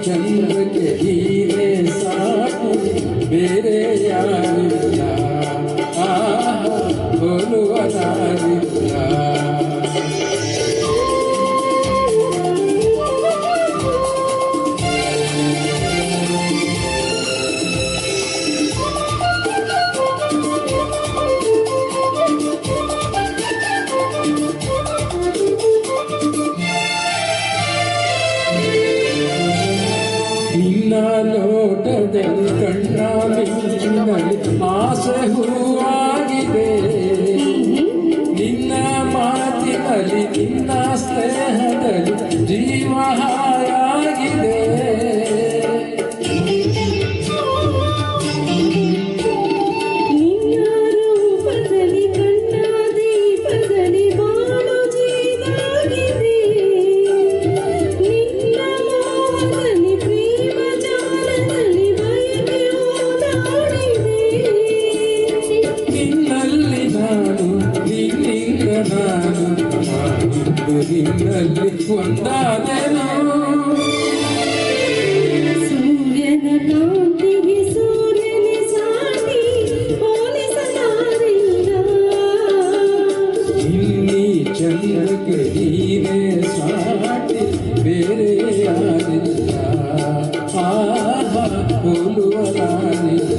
ಚಂದ್ರಕ್ಕೆ ಹೀರೆ ಸಾಕು ಬೇರೆ ಯಾರಿಲ್ಲ ಹೋಲುವರಾರಿಲ್ಲ. ನಿನ್ನ ಲೋಟದಲ್ಲಿ ಕಣ್ಣ ಮಿಂಚಿನಲ್ಲಿ ಆಸೆ ಹೂವಾಗಿದೆ, ನಿನ್ನ ಮಾತಿನಲ್ಲಿ ನಿನ್ನ ಸ್ನೇಹದಲ್ಲಿ ಜೀವ ಹಾಯಾಗಿದೆ. ನಿನ್ನಲ್ಲಿ ಒಂದಾದೆನು ಸೂರ್ಯನ ಕಾಂತಿಗೆ ಸೂರ್ಯನ ಸಾಟಿ ಹೋಲಿಸಲಾರಿಲ್ಲ. ಇಲ್ಲಿ ಚಂದ್ರಕ್ಕೆ ನೀನೇ ಸಾಟಿ ಬೇರೆ ಯಾರಿಲ್ಲ ಹೋಲುವರಾರಿಲ್ಲ.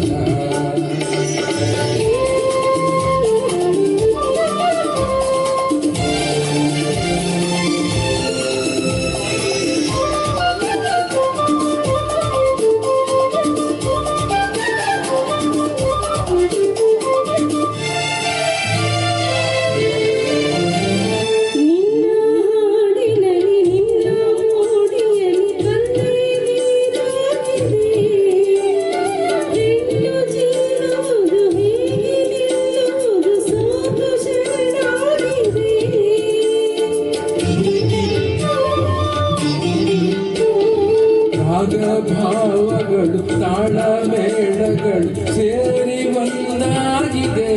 ಭಾವಗಳು ತಾಳ ಮೇಳಗಳು ಸೇರಿ ಒಂದಾಗಿದೆ.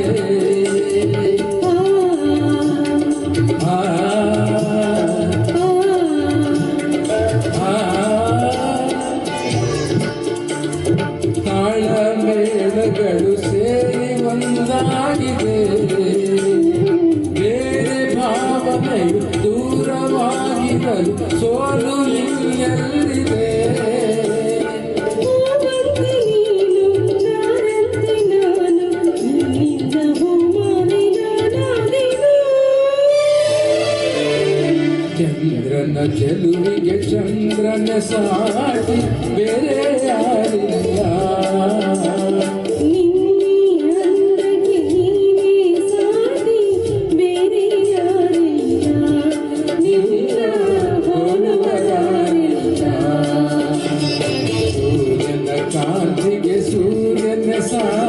ತಾಳ ಮೇಳಗಳು ಸೇರಿ ಒಂದಾಗಿದೆ. ಬೇರೆ ಭಾವನೆಯು ದೂರವಾಗಿರಲು ಸೋಲು ಎಲ್ಲಿದೆ. ಚಂದ್ರನ ಚೆಲುವಿಗೆ ಚಂದ್ರನ ಸಾಟಿ ಬೇರೆ ಯಾರಿಲ್ಲ. ಸೂರ್ಯನ ಕಾಂತಿಗೆ ಸೂರ್ಯನ ಸಾಟಿ